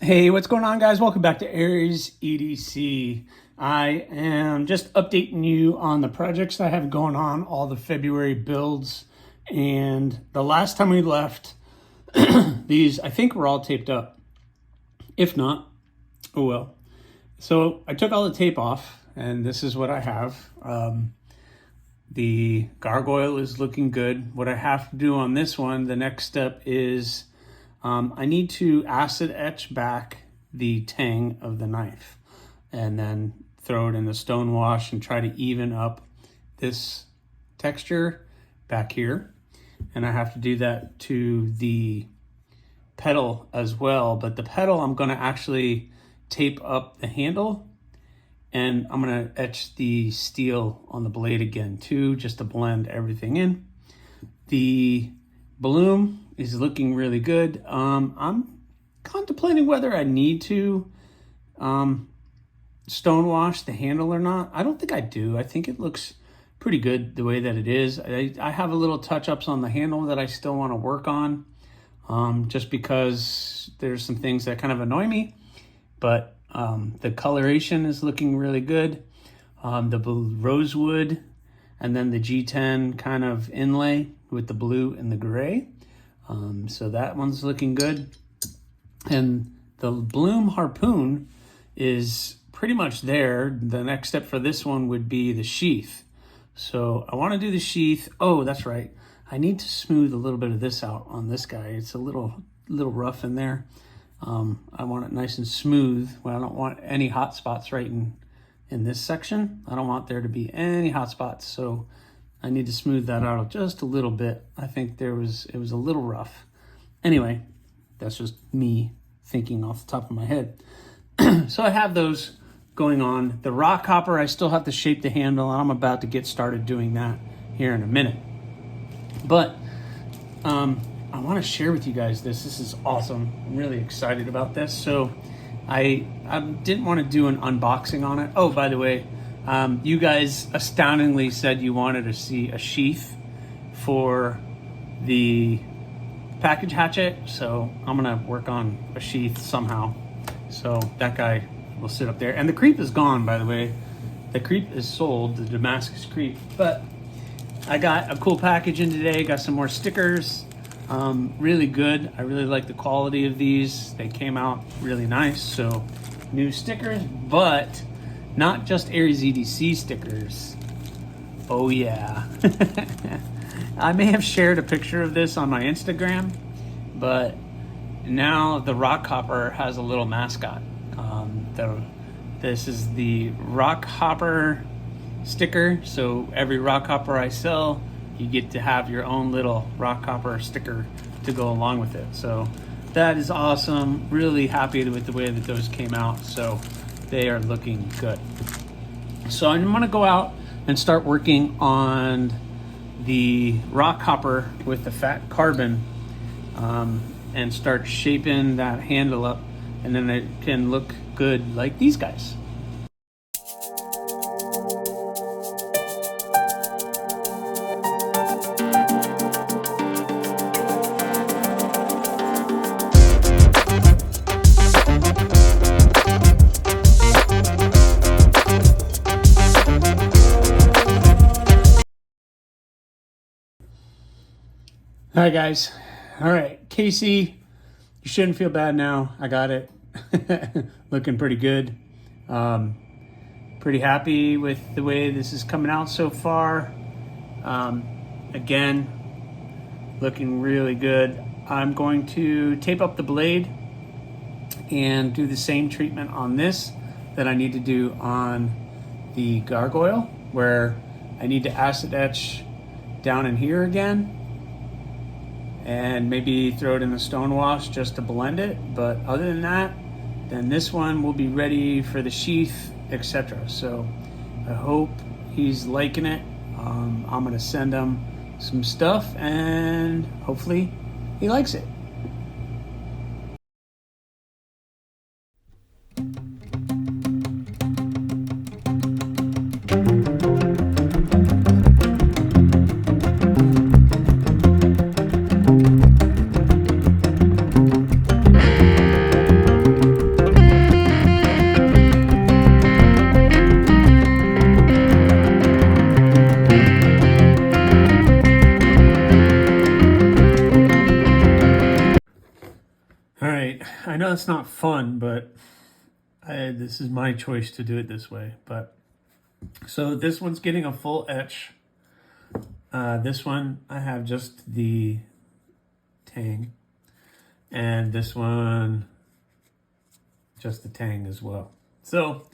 Hey, what's going on, guys? Welcome back to Aries EDC. I am just updating you on the projects that I have going on, all the February builds. And the last time we left, these, I think, were all taped up. If not, oh well. So I took all the tape off, and this is what I have. The gargoyle is looking good. What I have to do on this one, the next step is I need to acid etch back the tang of the knife and then throw it in the stone wash and try to even up this texture back here. And I have to do that to the pedal as well. But the pedal, I'm going to actually tape up the handle, and I'm going to etch the steel on the blade again too, just to blend everything in. The bloom is looking really good. I'm contemplating whether I need to stone wash the handle or not. I don't think I do. I think it looks pretty good the way that it is. I have a little touch-ups on the handle that I still want to work on, just because there's some things that kind of annoy me. But the coloration is looking really good. The rosewood and then the G10 kind of inlay with the blue and the gray. So that one's looking good. And the bloom harpoon is pretty much there. The next step for this one would be the sheath. So I want to do the sheath. Oh, that's right. I need to smooth a little bit of this out on this guy. It's a little rough in there. I want it nice and smooth. Well, I don't want any hot spots right in this section. I don't want there to be any hot spots. So I need to smooth that out just a little bit. I think it was a little rough. Anyway, that's just me thinking off the top of my head. So I have those going on. The rock hopper, I still have to shape the handle, and I'm about to get started doing that here in a minute. But I want to share with you guys this. This is awesome. I'm really excited about this. So I didn't want to do an unboxing on it. Oh, by the way, you guys astoundingly said you wanted to see a sheath for the package hatchet, so I'm gonna work on a sheath somehow. So that guy will sit up there. And the creep is gone, by the way. The creep is sold, the Damascus creep. But I got a cool package in today, got some more stickers. Really good. I really like the quality of these. They came out really nice. So new stickers, but not just Aries EDC stickers. Oh yeah. I may have shared a picture of this on my Instagram, but now the rock hopper has a little mascot. This is the rock hopper sticker. So every rock hopper I sell, you get to have your own little rock hopper sticker to go along with it. So that is awesome. Really happy with the way that those came out. So they are looking good. So I'm gonna go out and start working on the rock hopper with the fat carbon, and start shaping that handle up, and then it can look good like these guys. Hi guys. All right, Casey, you shouldn't feel bad now. I got it. Looking pretty good. Pretty happy with the way this is coming out so far. Again, looking really good. I'm going to tape up the blade and do the same treatment on this that I need to do on the gargoyle, where I need to acid etch down in here again, and maybe throw it in the stone wash just to blend it. But other than that, then this one will be ready for the sheath, etc. So I hope he's liking it. I'm gonna send him some stuff, and hopefully he likes it. know it's not fun, but this is my choice to do it this way. But so this one's getting a full etch. This one I have just the tang, and this one just the tang as well. So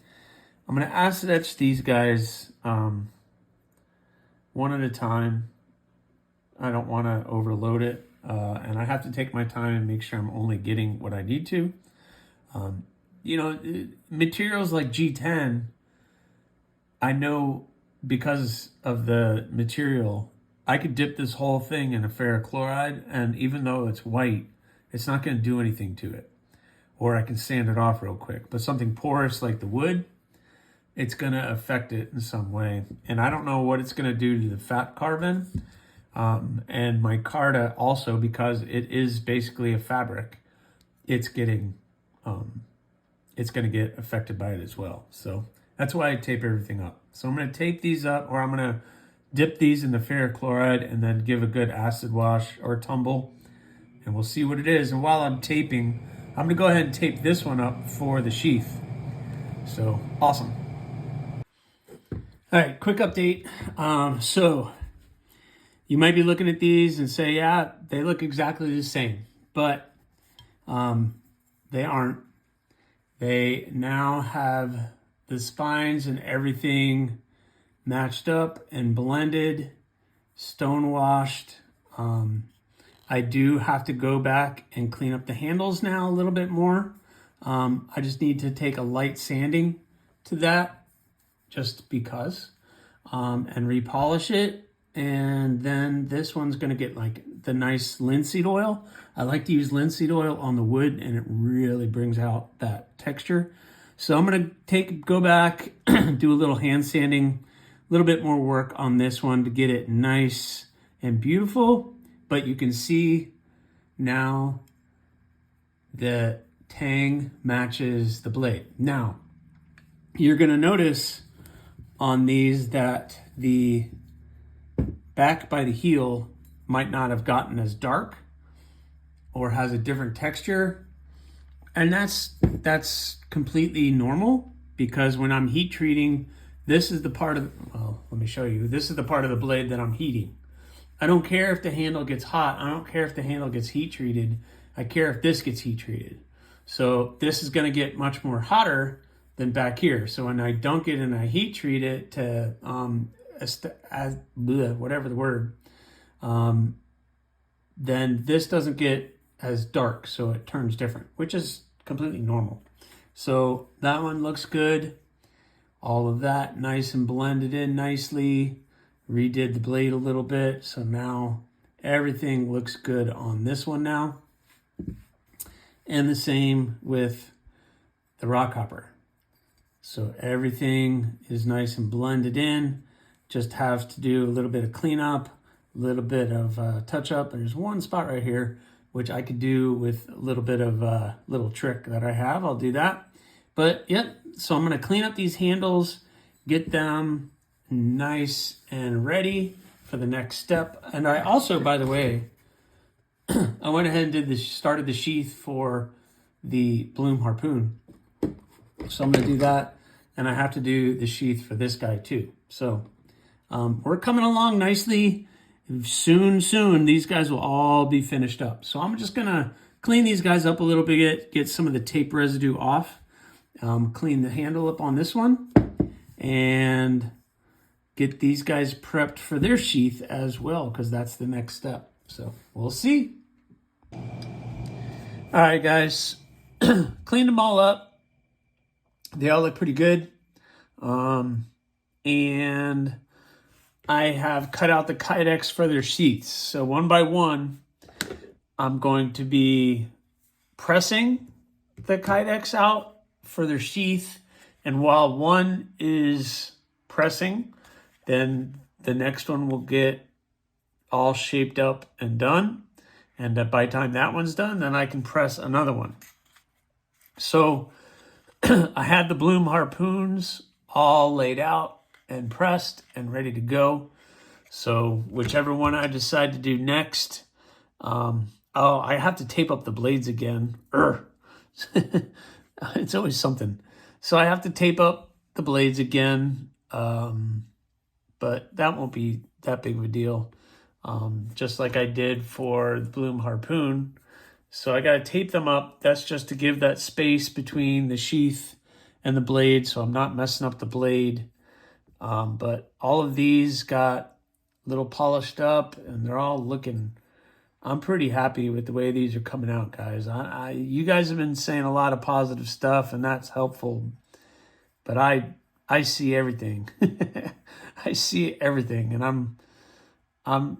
I'm going to acid etch these guys one at a time. I don't want to overload it, and I have to take my time and make sure I'm only getting what I need to. You know, materials like G10, I know because of the material, I could dip this whole thing in a ferrochloride, and even though it's white, it's not going to do anything to it. Or I can sand it off real quick. But something porous like the wood, it's going to affect it in some way. And I don't know what it's going to do to the fat carbon. And micarta also, because it is basically a fabric, it's going to get affected by it as well. So that's why I tape everything up. So I'm going to tape these up, or I'm going to dip these in the ferrochloride and then give a good acid wash or tumble, and we'll see what it is. And while I'm taping, I'm going to go ahead and tape this one up for the sheath. So awesome. All right, quick update. So you might be looking at these and say, yeah, they look exactly the same, but they aren't. They now have the spines and everything matched up and blended, stone washed. I do have to go back and clean up the handles now a little bit more. I just need to take a light sanding to that just because, and repolish it. And then this one's going to get like the nice linseed oil. I like to use linseed oil on the wood, and it really brings out that texture. So I'm going to go back, do a little hand sanding, a little bit more work on this one to get it nice and beautiful. But you can see now the tang matches the blade. Now, you're going to notice on these that the back by the heel might not have gotten as dark or has a different texture. And that's completely normal, because when I'm heat treating, this is the part of, well, let me show you. This is the part of the blade that I'm heating. I don't care if the handle gets hot. I don't care if the handle gets heat treated. I care if this gets heat treated. So this is going to get much more hotter than back here. So when I dunk it and I heat treat it to whatever the word, then this doesn't get as dark, so it turns different, which is completely normal. So that one looks good. All of that nice and blended in nicely. Redid the blade a little bit, so now everything looks good on this one now. And the same with the rock hopper. So everything is nice and blended in. Just have to do a little bit of cleanup, a little bit of touch up. There's one spot right here, which I could do with a little bit of a little trick that I have. I'll do that. But yep, so I'm going to clean up these handles, get them nice and ready for the next step. And I also, by the way, I went ahead and did this, started the sheath for the Bloom harpoon. So I'm going to do that, and I have to do the sheath for this guy too. So we're coming along nicely. Soon, these guys will all be finished up. So I'm just going to clean these guys up a little bit, get some of the tape residue off, clean the handle up on this one, and get these guys prepped for their sheath as well, because that's the next step. So we'll see. All right, guys, cleaned them all up. They all look pretty good. And I have cut out the Kydex for their sheaths. So one by one, I'm going to be pressing the Kydex out for their sheath. And while one is pressing, then the next one will get all shaped up and done. And by the time that one's done, then I can press another one. So I had the Bloom harpoons all laid out and pressed and ready to go. So whichever one I decide to do next, I have to tape up the blades again. It's always something. So I have to tape up the blades again, but that won't be that big of a deal. Just like I did for the Bloom Harpoon. So I got to tape them up. That's just to give that space between the sheath and the blade so I'm not messing up the blade. But all of these got a little polished up and they're all looking, I'm pretty happy with the way these are coming out, guys. You guys have been saying a lot of positive stuff and that's helpful, but I see everything. I see everything, and I'm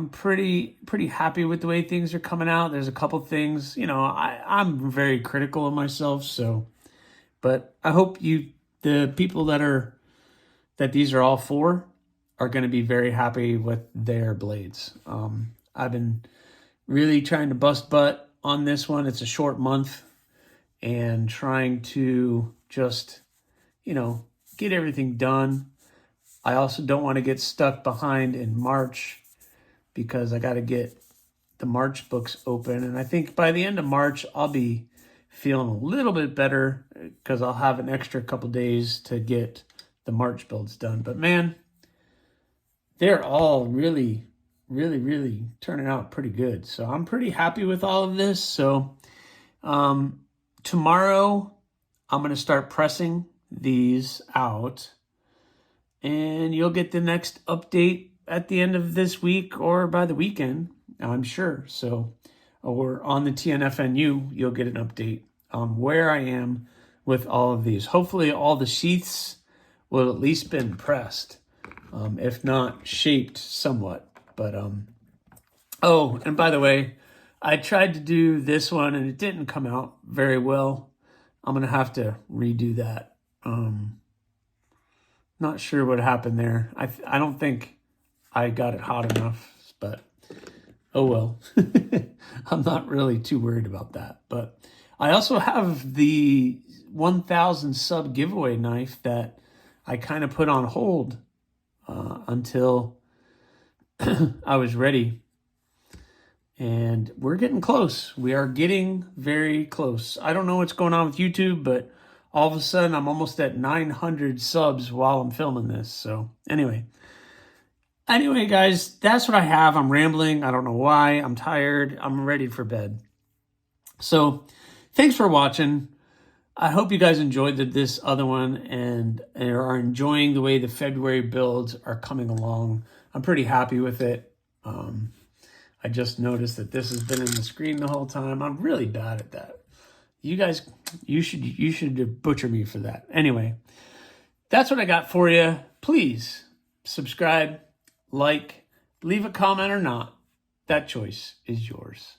pretty happy with the way things are coming out. There's a couple things, I'm very critical of myself, but I hope the people that these are all for are going to be very happy with their blades. I've been really trying to bust butt on this one. It's a short month and trying to just, get everything done. I also don't want to get stuck behind in March because I got to get the March books open. And I think by the end of March, I'll be feeling a little bit better because I'll have an extra couple days to get the March builds done. But man, they're all really, really, really turning out pretty good. So I'm pretty happy with all of this. So tomorrow, I'm going to start pressing these out. And you'll get the next update at the end of this week or by the weekend, I'm sure. So, or on the TNFNU, you'll get an update on where I am with all of these. Hopefully all the sheaths will at least been pressed, if not shaped somewhat. But, oh, and by the way, I tried to do this one and it didn't come out very well. I'm going to have to redo that. Not sure what happened there. I don't think I got it hot enough, but oh well. I'm not really too worried about that. But I also have the 1,000 sub giveaway knife that I kind of put on hold until I was ready. And we're getting close. We are getting very close. I don't know what's going on with YouTube, but all of a sudden, I'm almost at 900 subs while I'm filming this. So anyway, guys, that's what I have. I'm rambling. I don't know why. I'm tired. I'm ready for bed. So thanks for watching. I hope you guys enjoyed this other one and are enjoying the way the February builds are coming along. I'm pretty happy with it. I just noticed that this has been in the screen the whole time. I'm really bad at that. You guys, you should butcher me for that. Anyway, that's what I got for you. Please subscribe, like, leave a comment or not. That choice is yours.